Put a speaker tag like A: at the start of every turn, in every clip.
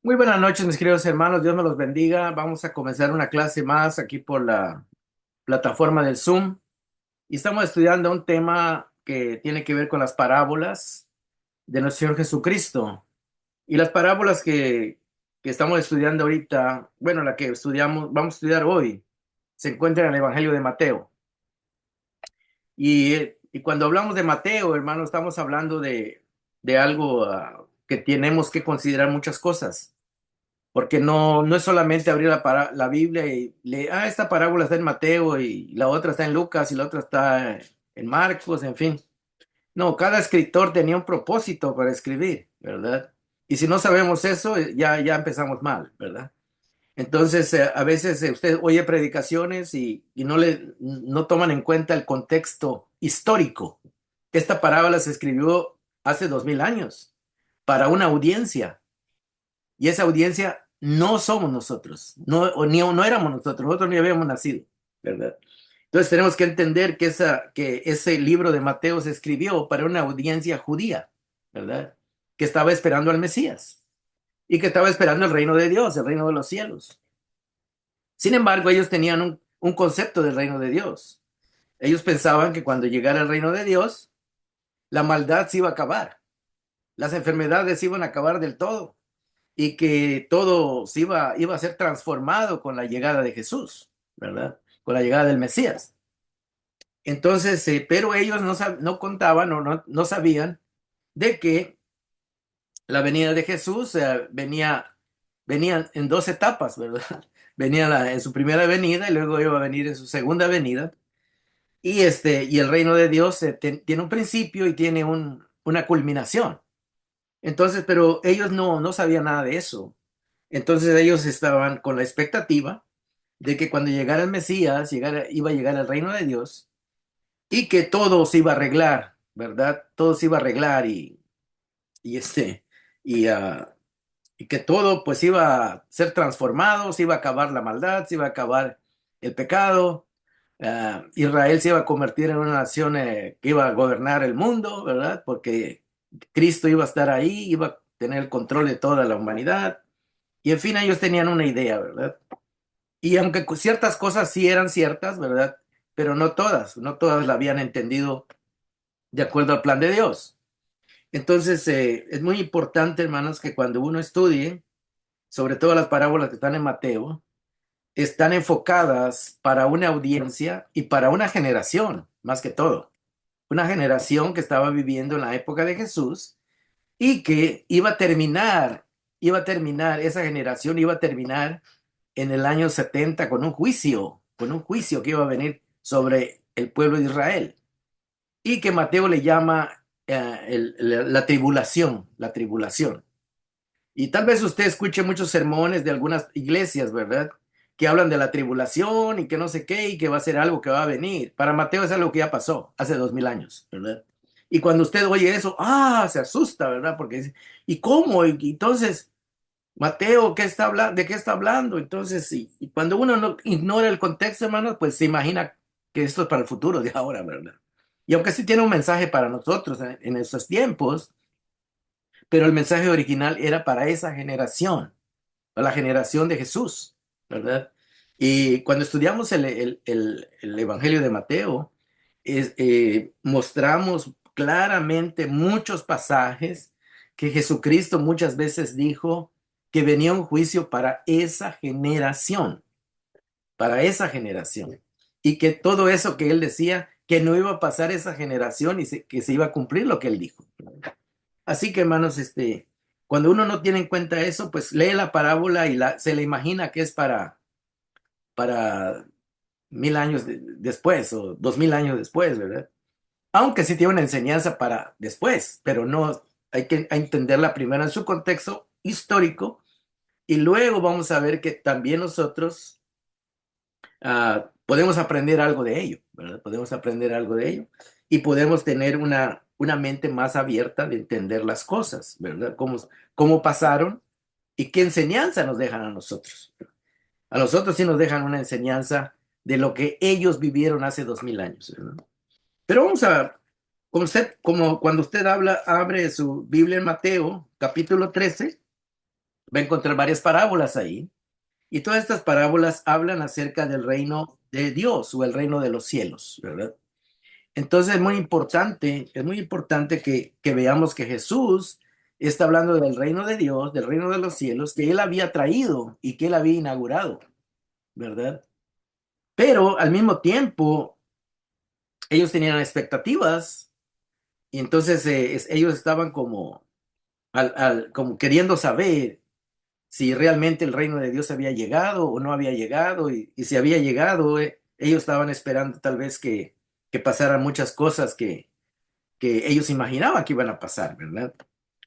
A: Muy buenas noches, mis queridos hermanos. Dios me los bendiga. Vamos a comenzar una clase más aquí por la plataforma del Zoom. Y estamos estudiando un tema que tiene que ver con las parábolas de nuestro Señor Jesucristo. Y las parábolas que estamos estudiando ahorita, bueno, la que estudiamos, vamos a estudiar hoy, se encuentra en el Evangelio de Mateo. Y cuando hablamos de Mateo, hermano, estamos hablando de algo que tenemos que considerar muchas cosas. Porque no es solamente abrir la Biblia y leer, esta parábola está en Mateo y la otra está en Lucas y la otra está en Marcos, en fin. No, cada escritor tenía un propósito para escribir, ¿verdad? Y si no sabemos eso, ya empezamos mal, ¿verdad? Entonces, a veces usted oye predicaciones y no toman en cuenta el contexto histórico. Esta parábola se escribió hace 2000 años para una audiencia. Y esa audiencia no somos nosotros, no éramos nosotros ni habíamos nacido, ¿verdad? Entonces tenemos que entender que ese libro de Mateo se escribió para una audiencia judía, ¿verdad? Que estaba esperando al Mesías y que estaba esperando el reino de Dios, el reino de los cielos. Sin embargo, ellos tenían un concepto del reino de Dios. Ellos pensaban que cuando llegara el reino de Dios, la maldad se iba a acabar, las enfermedades se iban a acabar del todo y que todo iba a ser transformado con la llegada de Jesús, ¿verdad? Con la llegada del Mesías. Entonces, pero ellos no contaban o no sabían de que la venida de Jesús venía en dos etapas, ¿verdad? Venía en su primera venida y luego iba a venir en su segunda venida. Y el reino de Dios tiene un principio y tiene una culminación. Entonces, pero ellos no sabían nada de eso. Entonces ellos estaban con la expectativa de que cuando llegara el Mesías, iba a llegar el reino de Dios y que todo se iba a arreglar, ¿verdad? Todo se iba a arreglar y este, y, ah, y que todo pues iba a ser transformado, se iba a acabar la maldad, se iba a acabar el pecado. Israel se iba a convertir en una nación que iba a gobernar el mundo, ¿verdad? Porque Cristo iba a estar ahí, iba a tener el control de toda la humanidad. Y en fin, ellos tenían una idea, ¿verdad? Y aunque ciertas cosas sí eran ciertas, ¿verdad? Pero no todas la habían entendido de acuerdo al plan de Dios. Entonces, es muy importante, hermanos, que cuando uno estudie, sobre todo las parábolas que están en Mateo, están enfocadas para una audiencia y para una generación, más que todo. Una generación que estaba viviendo en la época de Jesús y que iba a terminar, esa generación iba a terminar en el año 70 con un juicio que iba a venir sobre el pueblo de Israel y que Mateo le llama la tribulación, la tribulación. Y tal vez usted escuche muchos sermones de algunas iglesias, ¿verdad? Que hablan de la tribulación y que no sé qué y que va a ser algo que va a venir. Para Mateo es algo que ya pasó hace 2000 años, ¿verdad? Y cuando usted oye eso, se asusta, ¿verdad? Porque dice, ¿y cómo? Y entonces, Mateo, ¿de qué está hablando? Entonces, y cuando uno no ignora el contexto, hermano, pues se imagina que esto es para el futuro de ahora, ¿verdad? Y aunque sí tiene un mensaje para nosotros en estos tiempos, pero el mensaje original era para esa generación, para la generación de Jesús, ¿verdad? Y cuando estudiamos el Evangelio de Mateo, mostramos claramente muchos pasajes que Jesucristo muchas veces dijo que venía un juicio para esa generación, y que todo eso que él decía, que no iba a pasar esa generación y que se iba a cumplir lo que él dijo. Así que, hermanos, cuando uno no tiene en cuenta eso, pues lee la parábola y se le imagina que es para 1000 años después o 2000 años después, ¿verdad? Aunque sí tiene una enseñanza para después, pero no hay que entenderla primero en su contexto histórico y luego vamos a ver que también nosotros podemos aprender algo de ello, ¿verdad? Podemos aprender algo de ello y podemos tener una mente más abierta de entender las cosas, ¿verdad? Cómo pasaron y qué enseñanza nos dejan a nosotros. A nosotros sí nos dejan una enseñanza de lo que ellos vivieron hace 2000 años, ¿verdad? Pero como cuando usted abre su Biblia en Mateo, capítulo 13, va a encontrar varias parábolas ahí. Y todas estas parábolas hablan acerca del reino de Dios o el reino de los cielos, ¿verdad? Entonces es muy importante que veamos que Jesús está hablando del reino de Dios, del reino de los cielos, que Él había traído y que Él había inaugurado, ¿verdad? Pero al mismo tiempo, ellos tenían expectativas y entonces ellos estaban como, como queriendo saber si realmente el reino de Dios había llegado o no había llegado, y si había llegado, ellos estaban esperando tal vez que pasaran muchas cosas que ellos imaginaban que iban a pasar, ¿verdad?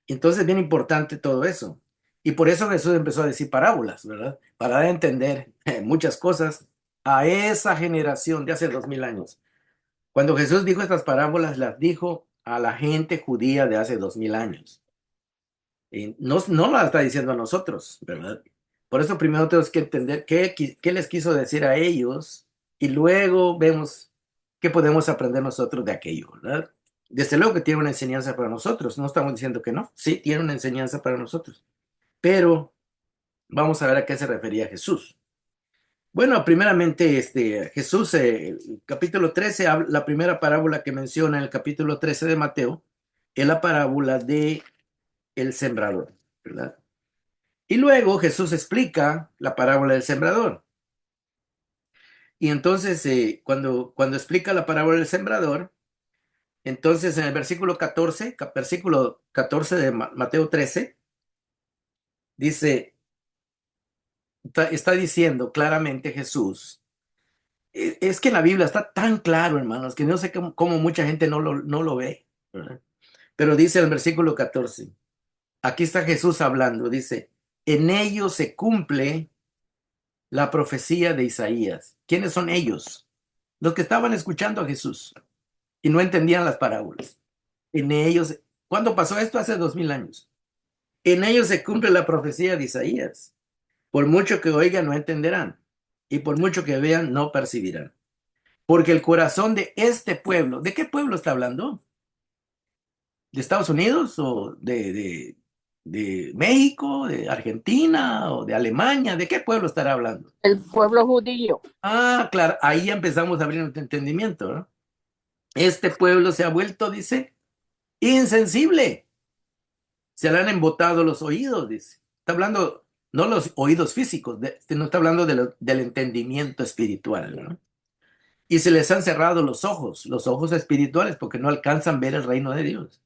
A: Entonces es bien importante todo eso. Y por eso Jesús empezó a decir parábolas, ¿verdad? Para dar a entender muchas cosas a esa generación de hace 2000 años. Cuando Jesús dijo estas parábolas, las dijo a la gente judía de hace 2000 años. No, no la está diciendo a nosotros, ¿verdad? Por eso primero tenemos que entender qué les quiso decir a ellos y luego vemos qué podemos aprender nosotros de aquello, ¿verdad? Desde luego que tiene una enseñanza para nosotros, no estamos diciendo que no, sí, tiene una enseñanza para nosotros, pero vamos a ver a qué se refería Jesús. Bueno, primeramente, Jesús, el capítulo 13, la primera parábola que menciona en el capítulo 13 de Mateo, es la parábola de el sembrador, ¿verdad? Y luego Jesús explica la parábola del sembrador. Y entonces, cuando explica la parábola del sembrador, entonces en el versículo 14 de Mateo 13, dice, está diciendo claramente Jesús, es que en la Biblia está tan claro, hermanos, que no sé cómo mucha gente no lo ve, ¿verdad? Pero dice el versículo 14, aquí está Jesús hablando, dice, en ellos se cumple la profecía de Isaías. ¿Quiénes son ellos? Los que estaban escuchando a Jesús y no entendían las parábolas. En ellos, ¿cuándo pasó esto? Hace 2000 años. En ellos se cumple la profecía de Isaías. Por mucho que oigan, no entenderán. Y por mucho que vean, no percibirán. Porque el corazón de este pueblo, ¿de qué pueblo está hablando? ¿De Estados Unidos o de México, de Argentina o de Alemania? ¿De qué pueblo estará hablando?
B: El pueblo judío.
A: Ah, claro, ahí ya empezamos a abrir nuestro entendimiento, ¿no? Este pueblo se ha vuelto, dice, insensible. Se le han embotado los oídos, dice. Está hablando, no los oídos físicos, no está hablando del entendimiento espiritual, ¿no? Y se les han cerrado los ojos espirituales, porque no alcanzan a ver el reino de Dios.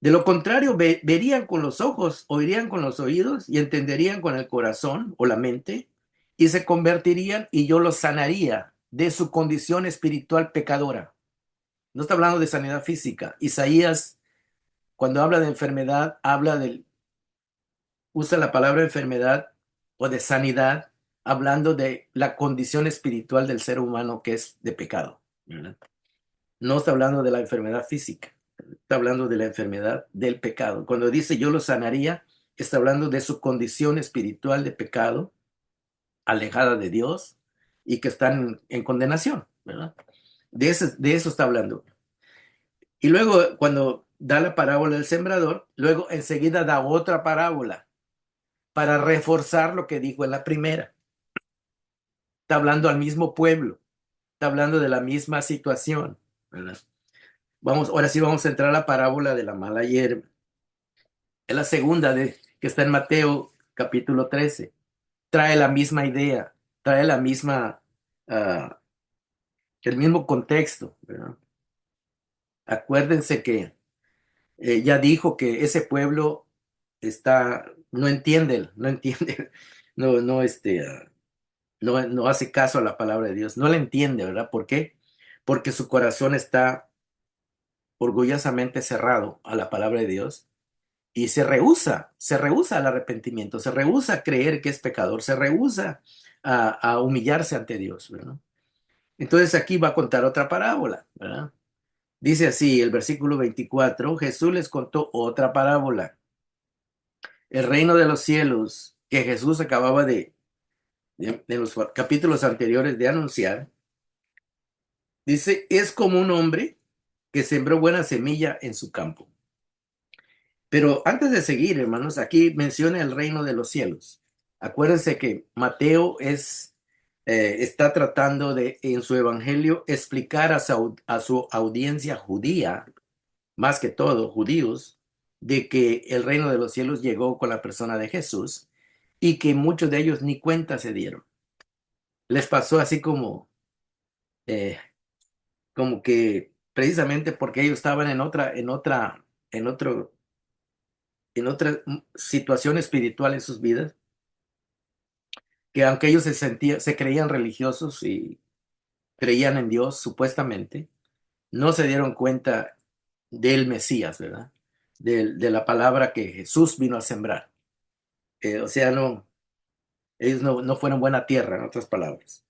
A: De lo contrario, verían con los ojos, oirían con los oídos y entenderían con el corazón o la mente y se convertirían y yo los sanaría de su condición espiritual pecadora. No está hablando de sanidad física. Isaías, cuando habla de enfermedad, usa la palabra enfermedad o de sanidad, hablando de la condición espiritual del ser humano que es de pecado, ¿verdad? No está hablando de la enfermedad física, está hablando de la enfermedad del pecado. Cuando dice yo lo sanaría, está hablando de su condición espiritual de pecado, alejada de Dios y que están en condenación, ¿verdad? De eso está hablando. Y luego, cuando da la parábola del sembrador, luego enseguida da otra parábola para reforzar lo que dijo en la primera. Está hablando al mismo pueblo, está hablando de la misma situación, ¿verdad? Ahora sí vamos a entrar a la parábola de la mala hierba. Es la segunda que está en Mateo capítulo 13. Trae la misma idea, trae ah, el mismo contexto, ¿verdad? Acuérdense que ya dijo que ese pueblo no entiende, no hace caso a la palabra de Dios, no la entiende, ¿verdad? ¿Por qué? Porque su corazón está orgullosamente cerrado a la palabra de Dios y se rehúsa al arrepentimiento, se rehúsa a creer que es pecador, se rehúsa a humillarse ante Dios, ¿verdad? Entonces aquí va a contar otra parábola, ¿verdad? Dice así el versículo 24, Jesús les contó otra parábola. El reino de los cielos que Jesús acababa de los capítulos anteriores de anunciar, dice, es como un hombre que sembró buena semilla en su campo. Pero antes de seguir, hermanos, aquí menciona el reino de los cielos. Acuérdense que Mateo está tratando de, en su evangelio, explicar a su audiencia judía, más que todo judíos, de que el reino de los cielos llegó con la persona de Jesús y que muchos de ellos ni cuenta se dieron. Les pasó así eh, como que precisamente porque ellos estaban en otro, en otra situación espiritual en sus vidas, que aunque ellos se creían religiosos y creían en Dios supuestamente, no se dieron cuenta del Mesías, ¿verdad? De la palabra que Jesús vino a sembrar. O sea, ellos no fueron buena tierra, en otras palabras.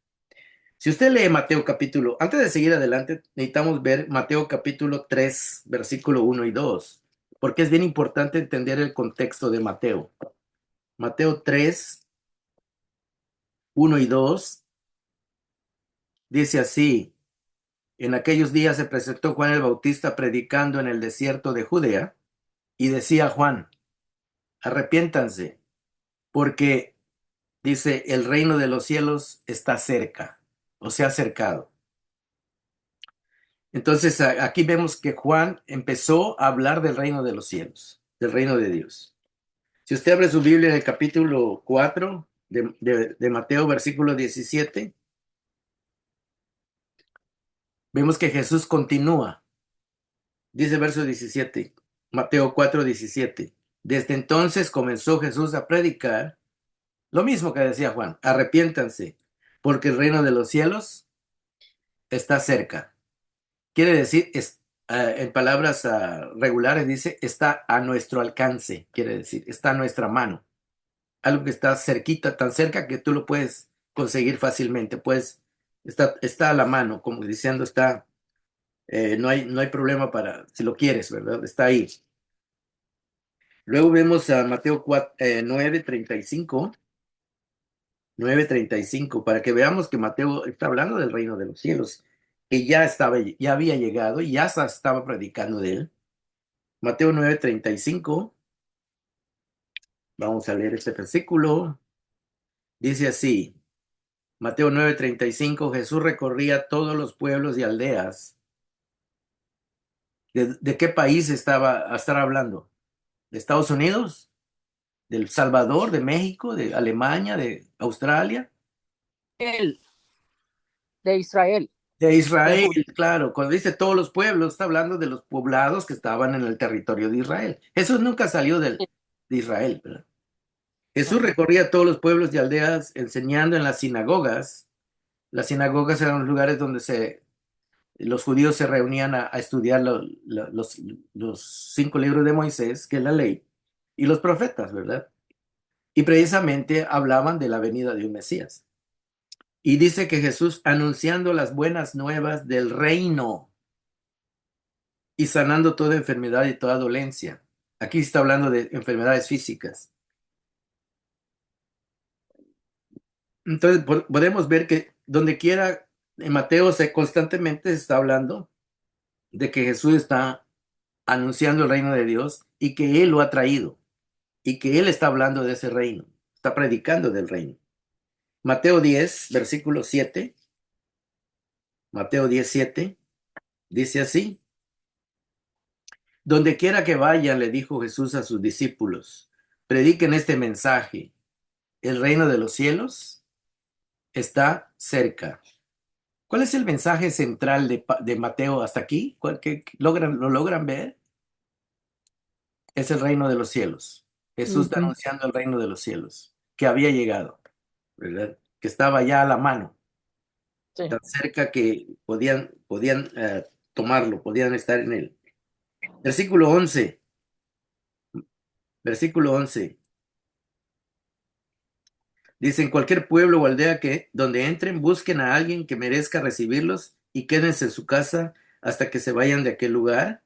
A: Si usted lee Mateo capítulo, antes de seguir adelante, necesitamos ver Mateo capítulo 3 versículo 1 y 2 porque es bien importante entender el contexto de Mateo. Mateo 3 1 y 2 dice así: en aquellos días se presentó Juan el Bautista predicando en el desierto de Judea y decía a Juan: arrepiéntanse, porque dice, el reino de los cielos está cerca, o se ha acercado. Entonces aquí vemos que Juan empezó a hablar del reino de los cielos, del reino de Dios. Si usted abre su Biblia en el capítulo 4 de Mateo, versículo 17, vemos que Jesús continúa. Dice verso 17, Mateo 4:17. Desde entonces comenzó Jesús a predicar lo mismo que decía Juan: arrepiéntanse, porque el reino de los cielos está cerca. Quiere decir, en palabras regulares dice, está a nuestro alcance, quiere decir, está a nuestra mano. Algo que está cerquita, tan cerca que tú lo puedes conseguir fácilmente, pues está a la mano, como diciendo, no hay problema para, si lo quieres, ¿verdad? Está ahí. Luego vemos a Mateo 9:35, 9:35, para que veamos que Mateo está hablando del reino de los cielos, que ya había llegado y ya estaba predicando de él. Mateo 9:35, vamos a leer este versículo. Dice así, Mateo 9:35, Jesús recorría todos los pueblos y aldeas. ¿De qué país estaba a estar hablando? ¿De Estados Unidos? ¿De El Salvador? ¿De México? ¿De Alemania? ¿De Australia?
B: Él, de Israel,
A: De
B: de
A: Israel,
B: Judá.
A: claro. Cuando dice todos los pueblos, está hablando de los poblados que estaban en el territorio de Israel. Jesús nunca salió de Israel, ¿verdad? Jesús
B: Ajá.
A: recorría todos los pueblos y aldeas enseñando en las sinagogas. Las sinagogas eran los lugares donde los judíos se reunían a estudiar los 5 libros de Moisés, que es la ley, y los profetas, ¿verdad? Y precisamente hablaban de la venida de un Mesías. Y dice que Jesús anunciando las buenas nuevas del reino y sanando toda enfermedad y toda dolencia. Aquí está hablando de enfermedades físicas. Entonces podemos ver que donde quiera en Mateo constantemente se está hablando de que Jesús está anunciando el reino de Dios y que Él lo ha traído y que Él está hablando de ese reino, está predicando del reino. Mateo 10, versículo 7, Mateo 10:7, dice así: donde quiera que vayan, le dijo Jesús a sus discípulos, prediquen este mensaje, el reino de los cielos está cerca. ¿Cuál es el mensaje central de Mateo hasta aquí? ¿Lo logran ver? Es el reino de los cielos. Jesús está
B: Ujú.
A: anunciando el reino de los cielos, que había llegado, ¿verdad? Que estaba ya a la mano,
B: Sí.
A: tan cerca que podían tomarlo, podían estar en él. Versículo 11, versículo 11. Dice, en cualquier pueblo o aldea que donde entren, busquen a alguien que merezca recibirlos y quédense en su casa hasta que se vayan de aquel lugar.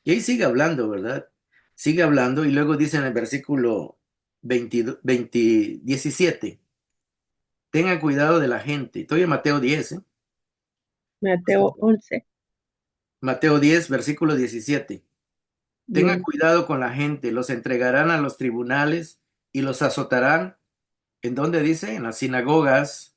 A: Y ahí sigue hablando, ¿verdad? Sigue hablando y luego dice en el versículo 17, tengan cuidado de la gente. Estoy en Mateo 10, ¿eh?
B: Mateo 11.
A: Mateo 10, versículo 17. Tenga
C: Bien.
A: cuidado con la gente, los entregarán a los tribunales y los azotarán. ¿En dónde dice? En las sinagogas.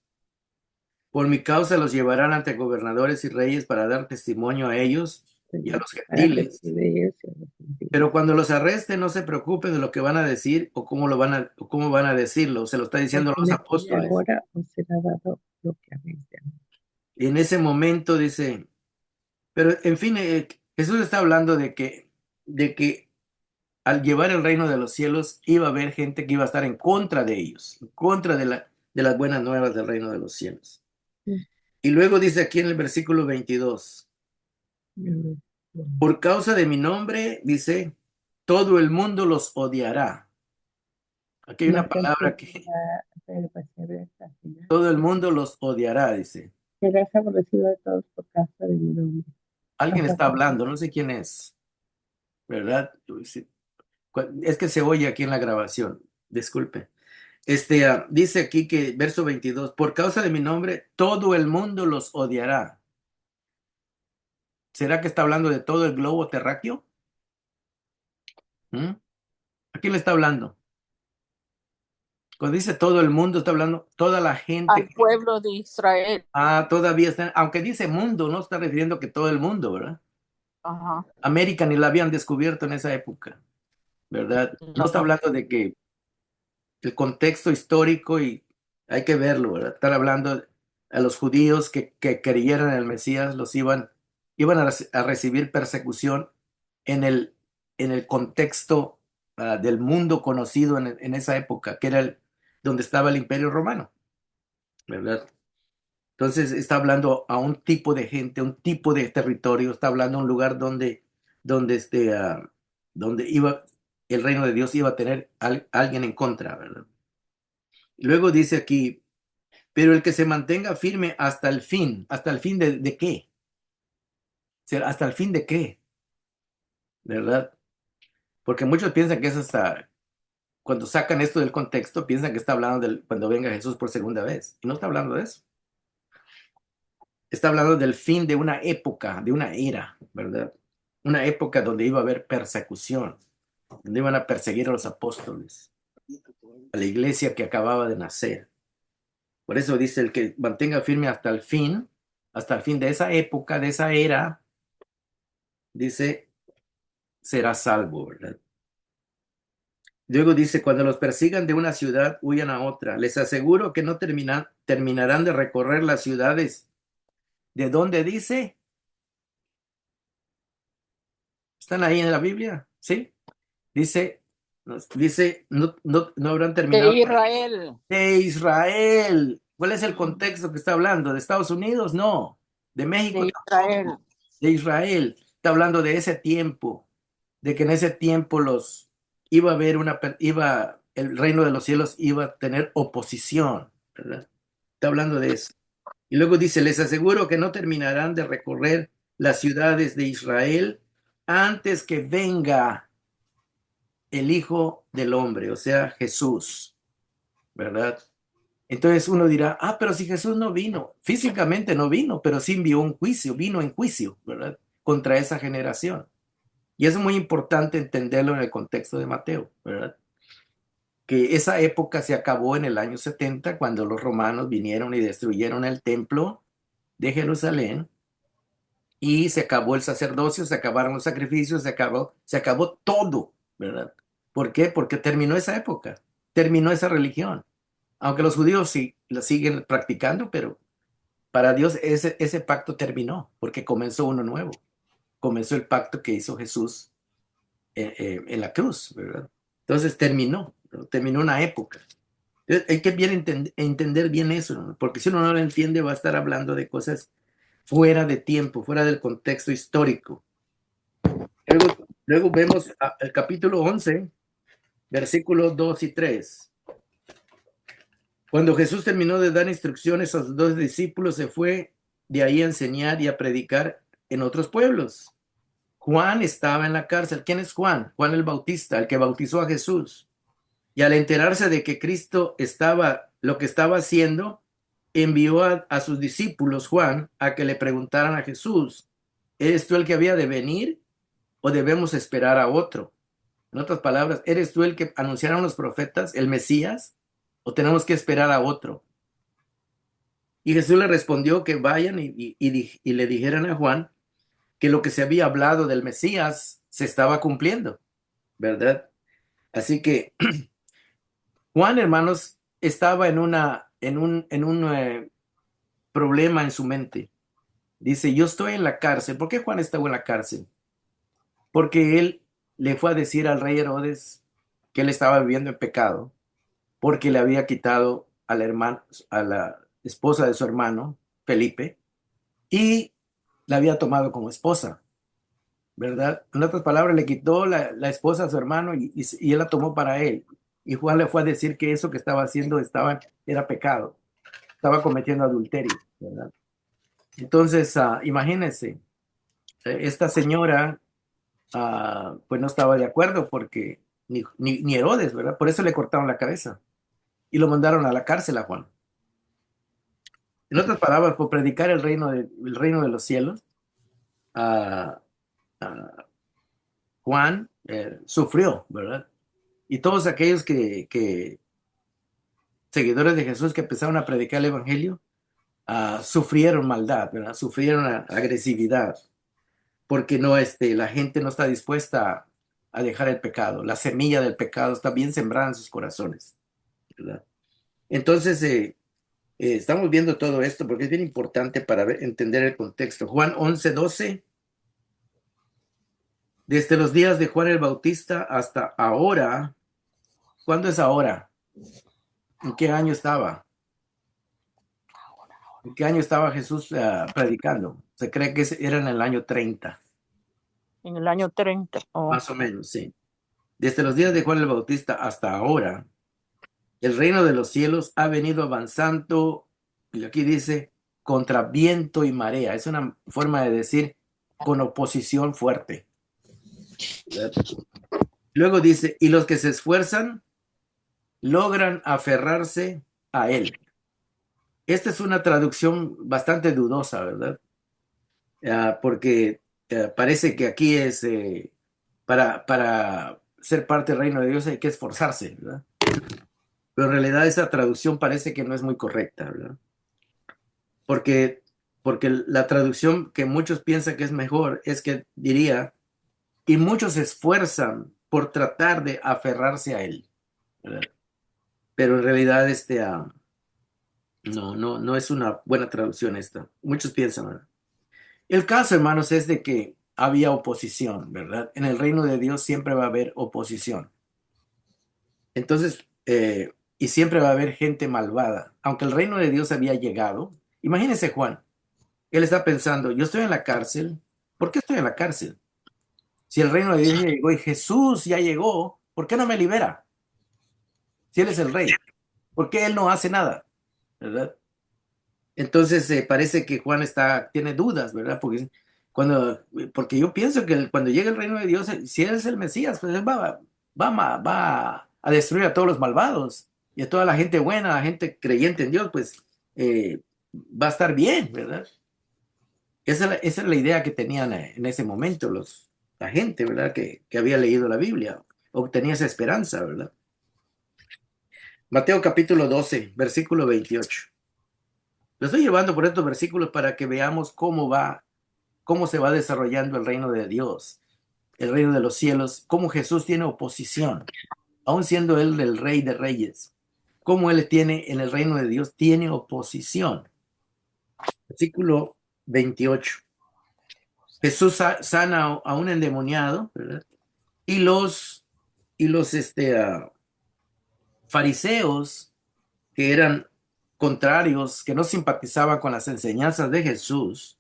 A: Por mi causa los llevarán ante gobernadores y reyes para dar testimonio a ellos y a
C: Señor,
A: los
C: para
A: gentiles.
C: recibir y arrepentir.
A: Pero cuando los arresten, no se preocupen de lo que van a decir o cómo van a decirlo. Se lo está diciendo a los
C: Porque
A: apóstoles.
C: ahora os será dado lo que habéis de amar.
A: Y en ese momento dice, pero en fin, Jesús está hablando de que al llevar el reino de los cielos iba a haber gente que iba a estar en contra de ellos, en contra de las buenas nuevas del reino de los cielos.
C: Mm,
A: Y luego dice aquí en el versículo 22,
C: mm, mm.
A: por causa de mi nombre, dice, todo el mundo los odiará. Aquí hay una
C: Mas el que
A: palabra que
C: persevera hasta el final
A: todo el mundo los odiará, dice.
C: será favorecido de todos por causa de mi nombre.
A: Alguien
C: Hasta
A: está
C: por
A: hablando, no sé quién es, ¿verdad? Sí, es que se oye aquí en la grabación, disculpe. Dice aquí que, verso 22, por causa de mi nombre, todo el mundo los odiará. ¿Será que está hablando de todo el globo terráqueo? ¿Mm? ¿A quién le está hablando? Cuando dice todo el mundo, está hablando toda la gente.
B: al pueblo de Israel.
A: Todavía está, aunque dice mundo, no está refiriendo que todo el mundo, ¿verdad?
B: Ajá.
A: América ni la habían descubierto en esa época, ¿verdad? No está
B: No.
A: hablando de que el contexto histórico y hay que verlo, ¿verdad? Están hablando a los judíos que creyeron en el Mesías, iban a recibir persecución en el contexto del mundo conocido en esa época, que era donde estaba el Imperio Romano, ¿verdad? Entonces está hablando a un tipo de gente, un tipo de territorio, está hablando a un lugar donde, donde el reino de Dios iba a tener alguien en contra, ¿verdad? Luego dice aquí, pero el que se mantenga firme hasta el fin de qué? O sea, ¿hasta el fin de qué? ¿Verdad? Porque muchos piensan que es hasta, cuando sacan esto del contexto, piensan que está hablando cuando venga Jesús por segunda vez. Y no está hablando de eso. Está hablando del fin de una época, de una era, ¿verdad? Una época donde iba a haber persecución, donde iban a perseguir a los apóstoles, a la iglesia que acababa de nacer. Por eso dice el que mantenga firme hasta el fin de esa época, de esa era, dice, será salvo, ¿verdad? Luego dice, cuando los persigan de una ciudad, huyan a otra. Les aseguro que no terminarán de recorrer las ciudades. ¿De dónde dice? ¿Están ahí en la Biblia? ¿Sí? Dice, no habrán
B: De
A: terminado.
B: Israel.
A: De Israel. ¿Cuál es el contexto que está hablando? ¿De Estados Unidos? No. ¿De México?
B: De Israel.
A: De Israel. Está hablando de ese tiempo, de que en ese tiempo el reino de los cielos iba a tener oposición, ¿verdad? Está hablando de eso. Y luego dice, les aseguro que no terminarán de recorrer las ciudades de Israel antes que venga el Hijo del Hombre, o sea, Jesús, ¿verdad? Entonces uno dirá, pero si Jesús no vino, físicamente no vino, pero sí envió un juicio, vino en juicio, ¿verdad? Contra esa generación. Y es muy importante entenderlo en el contexto de Mateo, ¿verdad? Que esa época se acabó en el año 70, cuando los romanos vinieron y destruyeron el templo de Jerusalén, y se acabó el sacerdocio, se acabaron los sacrificios, se acabó todo, ¿verdad? ¿Por qué? Porque terminó esa época, terminó esa religión. Aunque los judíos sí lo siguen practicando, pero para Dios ese pacto terminó, porque comenzó uno nuevo. Comenzó el pacto que hizo Jesús en la cruz, ¿verdad? Entonces terminó una época. Entonces, hay que entender bien eso, ¿no? Porque si uno no lo entiende va a estar hablando de cosas fuera de tiempo, fuera del contexto histórico. Luego vemos el capítulo 11, versículos 2 y 3. Cuando Jesús terminó de dar instrucciones a sus dos discípulos, se fue de ahí a enseñar y a predicar en otros pueblos. Juan estaba en la cárcel. ¿Quién es Juan? Juan el Bautista, el que bautizó a Jesús. Y al enterarse de que Cristo lo que estaba haciendo, envió a sus discípulos, Juan, a que le preguntaran a Jesús, ¿eres tú el que había de venir o debemos esperar a otro? En otras palabras, ¿eres tú el que anunciaron los profetas, el Mesías, o tenemos que esperar a otro? Y Jesús le respondió que vayan y le dijeran a Juan que lo que se había hablado del Mesías se estaba cumpliendo, ¿verdad? Así que Juan, hermanos, estaba en un problema en su mente. Dice, yo estoy en la cárcel. ¿Por qué Juan estaba en la cárcel? Porque él le fue a decir al rey Herodes que él estaba viviendo en pecado, porque le había quitado a la esposa de su hermano, Felipe, y la había tomado como esposa, ¿verdad? En otras palabras, le quitó la esposa a su hermano y él la tomó para él. Y Juan le fue a decir que eso que estaba haciendo era pecado, estaba cometiendo adulterio, ¿verdad? Entonces, imagínense, esta señora, pues no estaba de acuerdo porque ni Herodes, ¿verdad? Por eso le cortaron la cabeza y lo mandaron a la cárcel a Juan. En otras palabras, por predicar el reino de los cielos, ah, ah, Juan sufrió, ¿verdad? Y todos aquellos seguidores de Jesús que empezaron a predicar el evangelio, sufrieron maldad, ¿verdad? Sufrieron agresividad, porque la gente no está dispuesta a dejar el pecado. La semilla del pecado está bien sembrada en sus corazones, ¿verdad? Entonces, estamos viendo todo esto porque es bien importante para entender el contexto. Juan 11:12, desde los días de Juan el Bautista hasta ahora. ¿Cuándo es ahora? ¿En qué año estaba? ¿En qué año estaba Jesús predicando? Se cree que era en el año 30,
B: En el año 30. Oh.
A: más o menos, sí. Desde los días de Juan el Bautista hasta ahora, el reino de los cielos ha venido avanzando, y aquí dice, contra viento y marea. Es una forma de decir con oposición fuerte. ¿Verdad? Luego dice, y los que se esfuerzan logran aferrarse a él. Esta es una traducción bastante dudosa, ¿verdad? Porque parece que aquí es para ser parte del reino de Dios hay que esforzarse, ¿verdad? Pero en realidad esa traducción parece que no es muy correcta, ¿verdad? Porque, porque la traducción que muchos piensan que es mejor es que diría, y muchos se esfuerzan por tratar de aferrarse a él, ¿verdad? Pero en realidad no es una buena traducción esta. Muchos piensan, ¿verdad? El caso, hermanos, es de que había oposición, ¿verdad? En el reino de Dios siempre va a haber oposición. Entonces, y siempre va a haber gente malvada. Aunque el reino de Dios había llegado, imagínense Juan, él está pensando, yo estoy en la cárcel, ¿por qué estoy en la cárcel? Si el reino de Dios ya llegó y Jesús ya llegó, ¿por qué no me libera? Si él es el rey, ¿por qué él no hace nada? ¿Verdad? Entonces parece que Juan tiene dudas, ¿verdad? Porque yo pienso que cuando llegue el reino de Dios, si él es el Mesías, pues él va a destruir a todos los malvados y a toda la gente buena, la gente creyente en Dios, pues va a estar bien, ¿verdad? Esa es la idea que tenían en ese momento la gente, ¿verdad? Que había leído la Biblia, o tenía esa esperanza, ¿verdad? Mateo capítulo 12, versículo 28. Lo estoy llevando por estos versículos para que veamos cómo se va desarrollando el reino de Dios, el reino de los cielos, cómo Jesús tiene oposición, aun siendo él el rey de reyes, cómo él tiene en el reino de Dios, tiene oposición. Versículo 28. Jesús sana a un endemoniado, ¿verdad? Y los fariseos, que eran contrarios, que no simpatizaban con las enseñanzas de Jesús,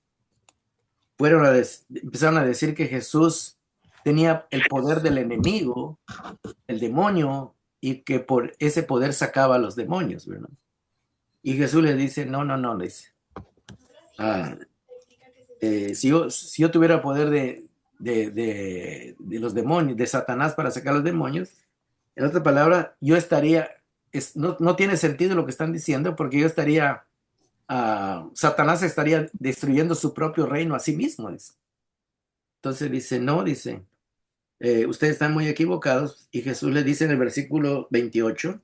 A: empezaron a decir que Jesús tenía el poder del enemigo, el demonio, y que por ese poder sacaba a los demonios, ¿verdad? Y Jesús le dice, no, no, no, le dice, ah, si yo tuviera poder de los demonios, de Satanás para sacar a los demonios, en otra palabra, yo estaría, no tiene sentido lo que están diciendo porque yo estaría, Satanás estaría destruyendo su propio reino a sí mismo. Dice. Entonces dice, no, dice, Ustedes están muy equivocados. Y Jesús les dice en el versículo 28,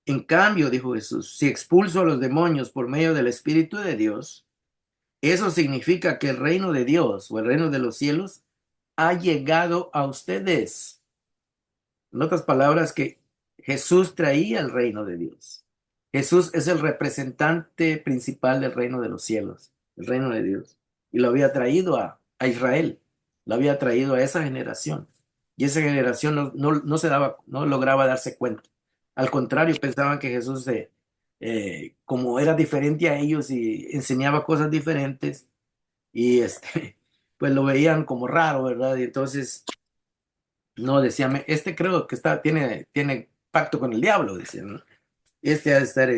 A: en cambio, dijo Jesús, si expulso a los demonios por medio del Espíritu de Dios, eso significa que el reino de Dios o el reino de los cielos ha llegado a ustedes. En otras palabras, que Jesús traía el reino de Dios. Jesús es el representante principal del reino de los cielos, el reino de Dios. Y lo había traído a Israel, lo había traído a esa generación. Y esa generación no se daba, no lograba darse cuenta. Al contrario, pensaban que Jesús, como era diferente a ellos y enseñaba cosas diferentes, y pues lo veían como raro, ¿verdad? Y entonces no, decían, creo que tiene pacto con el diablo, decían, ¿no? Este ha de estar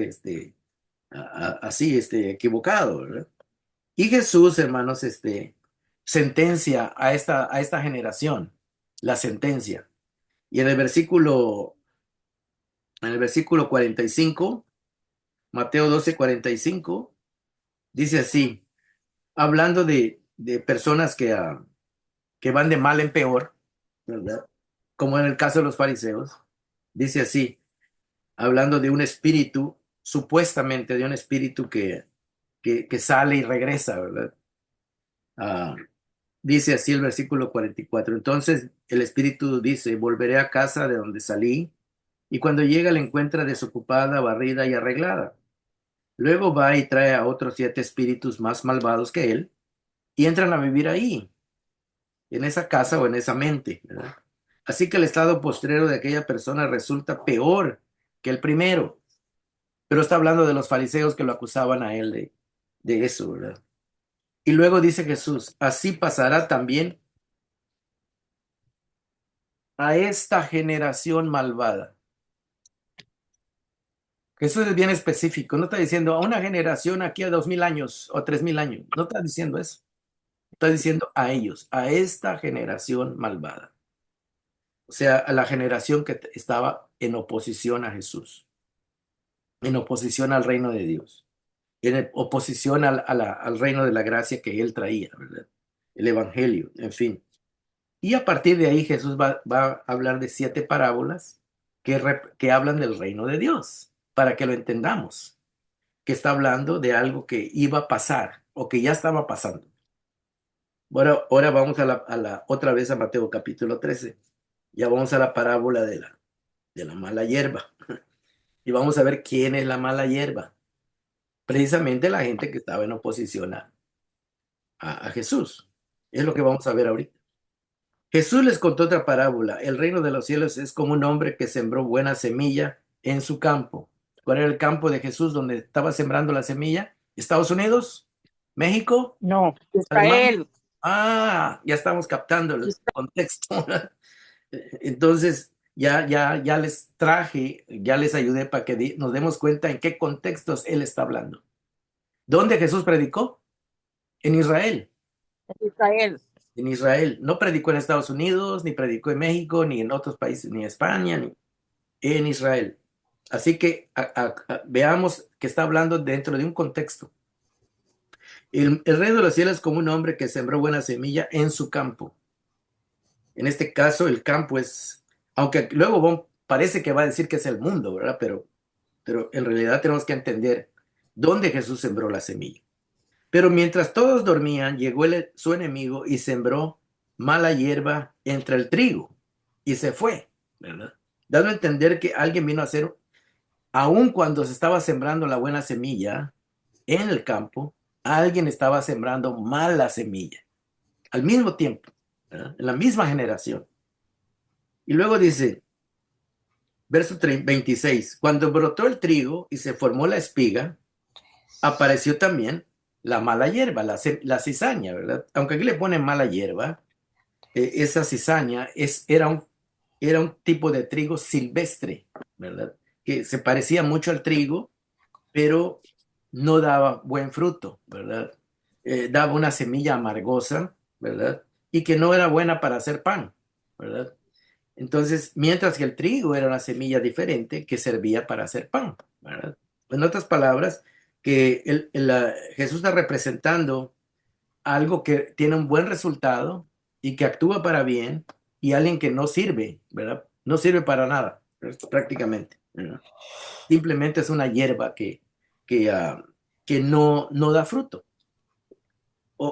A: así, equivocado, ¿verdad? Y Jesús, hermanos, sentencia a esta generación, la sentencia. Y en el versículo 45, Mateo 12:45, dice así, hablando de personas que van de mal en peor, ¿verdad? Como en el caso de los fariseos, dice así, hablando de un espíritu, supuestamente de un espíritu que sale y regresa, ¿verdad? Ah, dice así el versículo 44. Entonces el espíritu dice, volveré a casa de donde salí, y cuando llega la encuentra desocupada, barrida y arreglada. Luego va y trae a otros 7 espíritus más malvados que él, y entran a vivir ahí, en esa casa o en esa mente, ¿verdad? Así que el estado postrero de aquella persona resulta peor que el primero. Pero está hablando de los fariseos que lo acusaban a él de eso, ¿verdad? Y luego dice Jesús, así pasará también a esta generación malvada. Jesús es bien específico, no está diciendo a una generación aquí a 2000 años o 3000 años, no está diciendo eso, está diciendo a ellos, a esta generación malvada. O sea, a la generación que estaba en oposición a Jesús, en oposición al reino de Dios, en oposición al reino de la gracia que él traía, ¿verdad? El evangelio, en fin. Y a partir de ahí Jesús va a hablar de 7 parábolas que hablan del reino de Dios, para que lo entendamos, que está hablando de algo que iba a pasar o que ya estaba pasando. Bueno, ahora vamos otra vez a Mateo capítulo 13. Ya vamos a la parábola de la mala hierba. Y vamos a ver quién es la mala hierba. Precisamente la gente que estaba en oposición a Jesús. Es lo que vamos a ver ahorita. Jesús les contó otra parábola. El reino de los cielos es como un hombre que sembró buena semilla en su campo. ¿Cuál era el campo de Jesús donde estaba sembrando la semilla? ¿Estados Unidos? ¿México?
B: No,
A: ¿Alemania?
B: Israel.
A: Ya estamos captando el contexto. Entonces, ya les traje, ya les ayudé para que nos demos cuenta en qué contextos él está hablando. ¿Dónde Jesús predicó? En Israel.
B: Israel.
A: En Israel. No predicó en Estados Unidos, ni predicó en México, ni en otros países, ni en España, ni en Israel. Así que veamos que está hablando dentro de un contexto. El reino de los cielos es como un hombre que sembró buena semilla en su campo. En este caso, el campo es, aunque luego parece que va a decir que es el mundo, ¿verdad? Pero en realidad tenemos que entender dónde Jesús sembró la semilla. Pero mientras todos dormían, llegó su enemigo y sembró mala hierba entre el trigo y se fue, ¿verdad? Dando a entender que alguien vino a hacer, aun cuando se estaba sembrando la buena semilla en el campo, alguien estaba sembrando mala semilla al mismo tiempo, ¿verdad? En la misma generación. Y luego dice, verso 26, cuando brotó el trigo y se formó la espiga, apareció también la mala hierba, la cizaña, ¿verdad? Aunque aquí le ponen mala hierba, esa cizaña era un tipo de trigo silvestre, ¿verdad? Que se parecía mucho al trigo, pero no daba buen fruto, ¿verdad? Daba una semilla amargosa, ¿verdad? Y que no era buena para hacer pan, ¿verdad? Entonces, mientras que el trigo era una semilla diferente que servía para hacer pan, ¿verdad? En otras palabras, que Jesús está representando algo que tiene un buen resultado y que actúa para bien, y alguien que no sirve, ¿verdad? No sirve para nada, prácticamente, ¿verdad? Simplemente es una hierba que, ah, que no da fruto.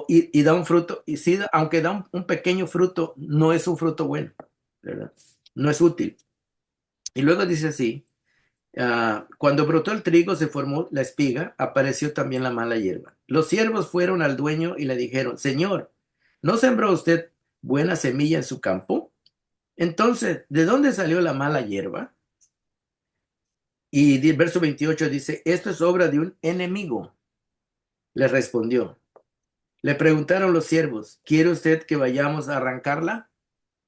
A: Y da un fruto, y sí, aunque da un pequeño fruto, no es un fruto bueno, ¿verdad? No es útil. Y luego dice así, cuando brotó el trigo, se formó la espiga, apareció también la mala hierba. Los siervos fueron al dueño y le dijeron, Señor, ¿no sembró usted buena semilla en su campo? Entonces, ¿de dónde salió la mala hierba? Y el verso 28 dice, esto es obra de un enemigo. Le respondió. Le preguntaron los siervos, ¿quiere usted que vayamos a arrancarla?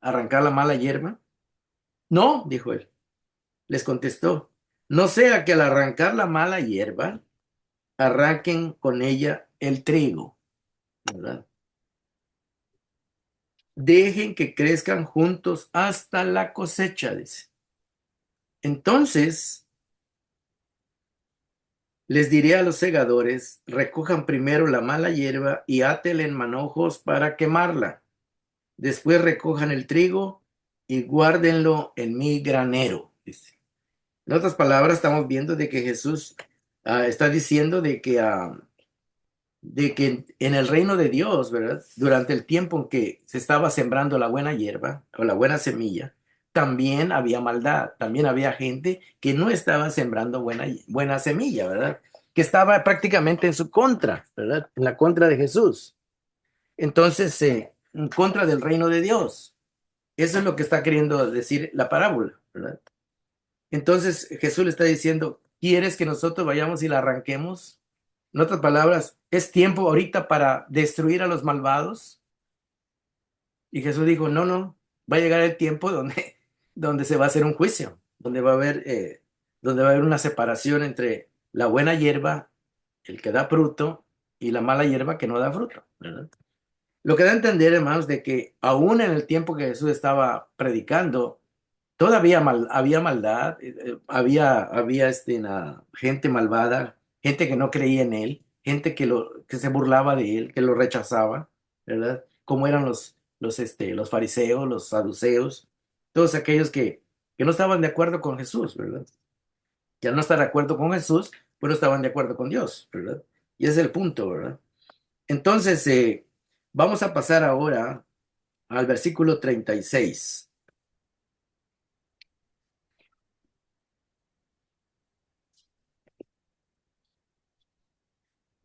A: ¿Arrancar la mala hierba? No, dijo él. Les contestó, no sea que al arrancar la mala hierba, arranquen con ella el trigo, ¿verdad? Dejen que crezcan juntos hasta la cosecha, dice. Entonces les diré a los segadores, recojan primero la mala hierba y átela en manojos para quemarla. Después recojan el trigo y guárdenlo en mi granero, dice. En otras palabras, estamos viendo de que Jesús está diciendo de que en el reino de Dios, ¿verdad? Durante el tiempo en que se estaba sembrando la buena hierba o la buena semilla, también había maldad, también había gente que no estaba sembrando buena semilla, ¿verdad? Que estaba prácticamente en su contra, ¿verdad? En la contra de Jesús. Entonces, en contra del reino de Dios. Eso es lo que está queriendo decir la parábola, ¿verdad? Entonces Jesús le está diciendo, ¿quieres que nosotros vayamos y la arranquemos? En otras palabras, ¿es tiempo ahorita para destruir a los malvados? Y Jesús dijo, no, no, va a llegar el tiempo donde, donde se va a hacer un juicio, donde va a haber una separación entre la buena hierba, el que da fruto, y la mala hierba que no da fruto, ¿verdad? Lo que da a entender, hermanos, de que aún en el tiempo que Jesús estaba predicando, todavía había maldad, había gente malvada, gente que no creía en él, gente que se burlaba de él, que lo rechazaba, ¿verdad? Como eran los fariseos, los saduceos, todos aquellos que no estaban de acuerdo con Jesús, ¿verdad? Que al no estar de acuerdo con Jesús, pues no estaban de acuerdo con Dios, ¿verdad? Y ese es el punto, ¿verdad? Entonces, vamos a pasar ahora al versículo 36.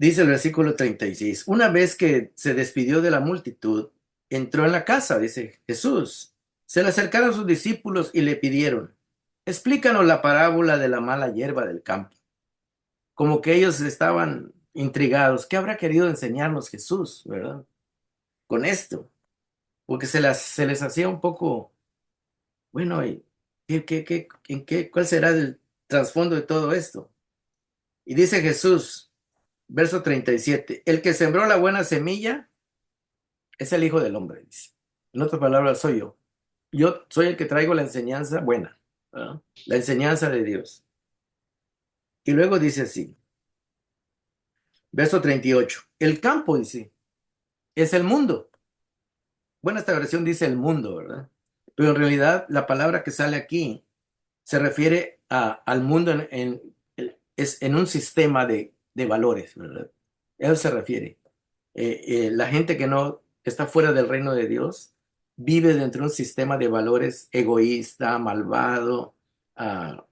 A: Dice el versículo 36. Una vez que se despidió de la multitud, entró en la casa, dice Jesús. Se le acercaron sus discípulos y le pidieron, explícanos la parábola de la mala hierba del campo. Como que ellos estaban intrigados. ¿Qué habrá querido enseñarnos Jesús, verdad? Con esto. Porque se les hacía un poco, bueno, ¿y cuál será el trasfondo de todo esto? Y dice Jesús, verso 37, el que sembró la buena semilla es el Hijo del Hombre, dice. En otras palabras, soy yo. Yo soy el que traigo la enseñanza buena, ¿verdad? La enseñanza de Dios. Y luego dice así, verso 38, el campo, dice, es el mundo. Bueno, esta versión dice el mundo, ¿verdad? Pero en realidad la palabra que sale aquí se refiere al mundo es en un sistema de valores, ¿verdad? Eso se refiere. La gente que no que está fuera del reino de Dios vive dentro de un sistema de valores egoísta, malvado, ah,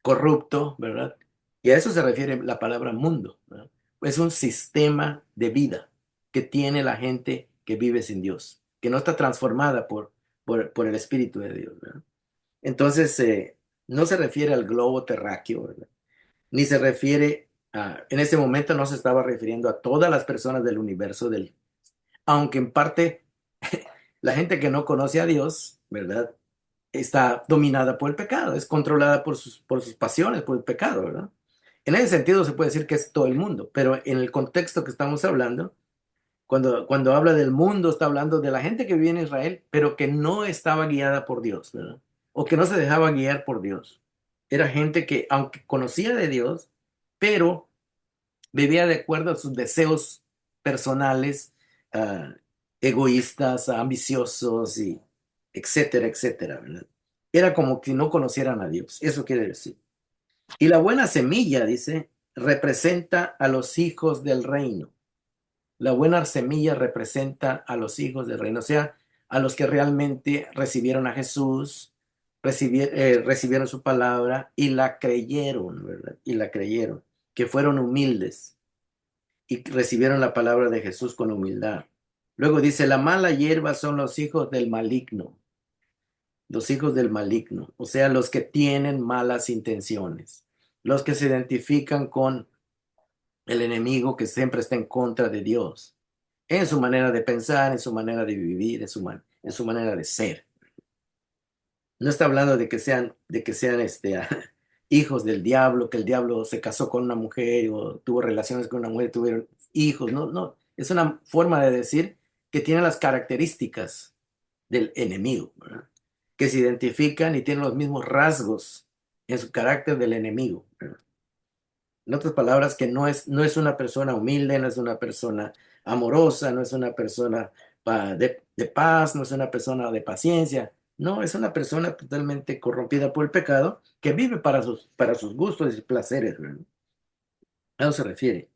A: corrupto, ¿verdad? Y a eso se refiere la palabra mundo, ¿verdad? Es un sistema de vida que tiene la gente que vive sin Dios, que no está transformada por el Espíritu de Dios, ¿verdad? Entonces, no se refiere al globo terráqueo, ¿verdad? Ni se refiere en ese momento no se estaba refiriendo a todas las personas del universo, aunque en parte la gente que no conoce a Dios, ¿verdad? Está dominada por el pecado, es controlada por sus pasiones, por el pecado, ¿verdad? En ese sentido se puede decir que es todo el mundo, pero en el contexto que estamos hablando, cuando habla del mundo, está hablando de la gente que vive en Israel, pero que no estaba guiada por Dios, ¿verdad? O que no se dejaba guiar por Dios. Era gente que, aunque conocía de Dios, pero vivía de acuerdo a sus deseos personales, ah, egoístas, ambiciosos etcétera, etcétera, ¿verdad? Era como que no conocieran a Dios, eso quiere decir. Y la buena semilla, dice, representa a los hijos del reino. La buena semilla representa a los hijos del reino, o sea, a los que realmente recibieron a Jesús, recibieron su palabra y la creyeron, ¿verdad? Y la creyeron, que fueron humildes y recibieron la palabra de Jesús con humildad. Luego dice, la mala hierba son los hijos del maligno, o sea, los que tienen malas intenciones, los que se identifican con el enemigo que siempre está en contra de Dios, en su manera de pensar, en su manera de vivir, en su manera de ser. No está hablando de que sean hijos del diablo, que el diablo se casó con una mujer o tuvo relaciones con una mujer, tuvieron hijos. No, no. Es una forma de decir que tiene las características del enemigo, ¿verdad? Que se identifican y tienen los mismos rasgos en su carácter del enemigo, ¿verdad? En otras palabras, que no es una persona humilde, no es una persona amorosa, no es una persona de paz, no es una persona de paciencia. No, es una persona totalmente corrompida por el pecado que vive para sus gustos y placeres, ¿verdad? A eso se refiere.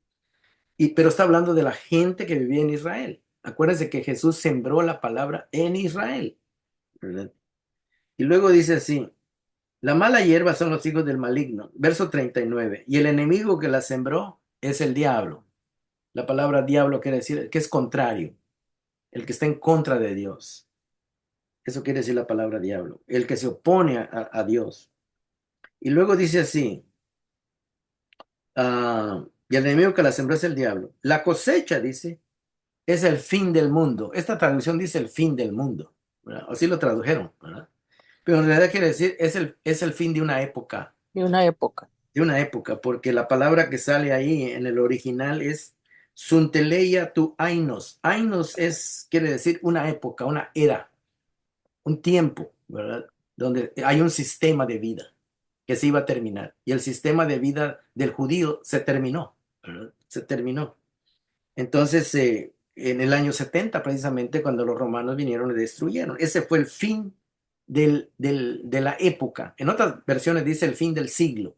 A: Pero está hablando de la gente que vivía en Israel. Acuérdense que Jesús sembró la palabra en Israel, ¿verdad? Y luego dice así, la mala hierba son los hijos del maligno. Verso 39. Y el enemigo que la sembró es el diablo. La palabra diablo quiere decir que es contrario, el que está en contra de Dios. Eso quiere decir la palabra diablo, el que se opone a Dios. Y luego dice así, y el enemigo que la sembró es el diablo. La cosecha, dice, es el fin del mundo. Esta traducción dice el fin del mundo, ¿verdad? Así lo tradujeron, ¿verdad? Pero en realidad quiere decir es el fin
B: de una época.
A: de una época, porque la palabra que sale ahí en el original es Sunteleia tu ainos. Ainos quiere decir una época, una era, un tiempo, ¿verdad? Donde hay un sistema de vida que se iba a terminar. Y el sistema de vida del judío se terminó, ¿verdad? Se terminó. Entonces, en el año 70, precisamente, cuando los romanos vinieron y destruyeron, ese fue el fin de la época. En otras versiones dice el fin del siglo,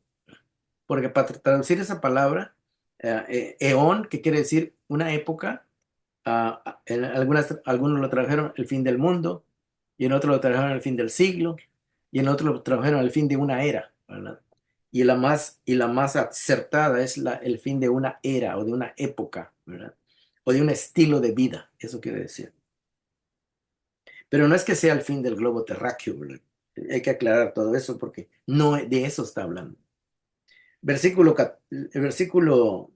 A: porque para traducir esa palabra, eón, que quiere decir una época, algunos lo tradujeron el fin del mundo, y en otros lo tradujeron el fin del siglo, y en otros lo tradujeron el fin de una era, ¿verdad? Y la más acertada es el fin de una era o de una época, ¿verdad? O de un estilo de vida, eso quiere decir. Pero no es que sea el fin del globo terráqueo, ¿verdad? Hay que aclarar todo eso porque no de eso está hablando. El versículo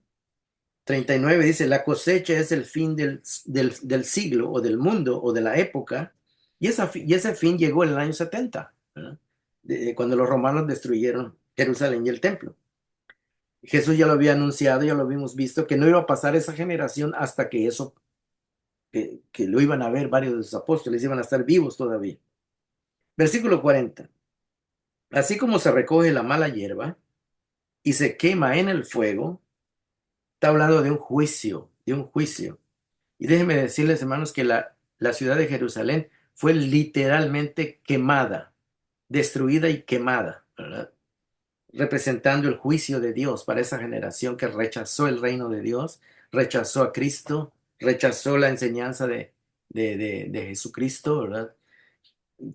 A: 39 dice, la cosecha es el fin del siglo o del mundo o de la época, y ese fin llegó en el año 70, ¿verdad? Cuando los romanos destruyeron Jerusalén y el templo. Jesús ya lo había anunciado, ya lo habíamos visto, que no iba a pasar esa generación hasta que que lo iban a ver varios de sus apóstoles, iban a estar vivos todavía. Versículo 40. Así como se recoge la mala hierba y se quema en el fuego, está hablando de un juicio, de un juicio. Y déjenme decirles, hermanos, que la ciudad de Jerusalén fue literalmente quemada, destruida y quemada, ¿verdad? Representando el juicio de Dios para esa generación que rechazó el reino de Dios, rechazó a Cristo, rechazó la enseñanza de Jesucristo, ¿verdad?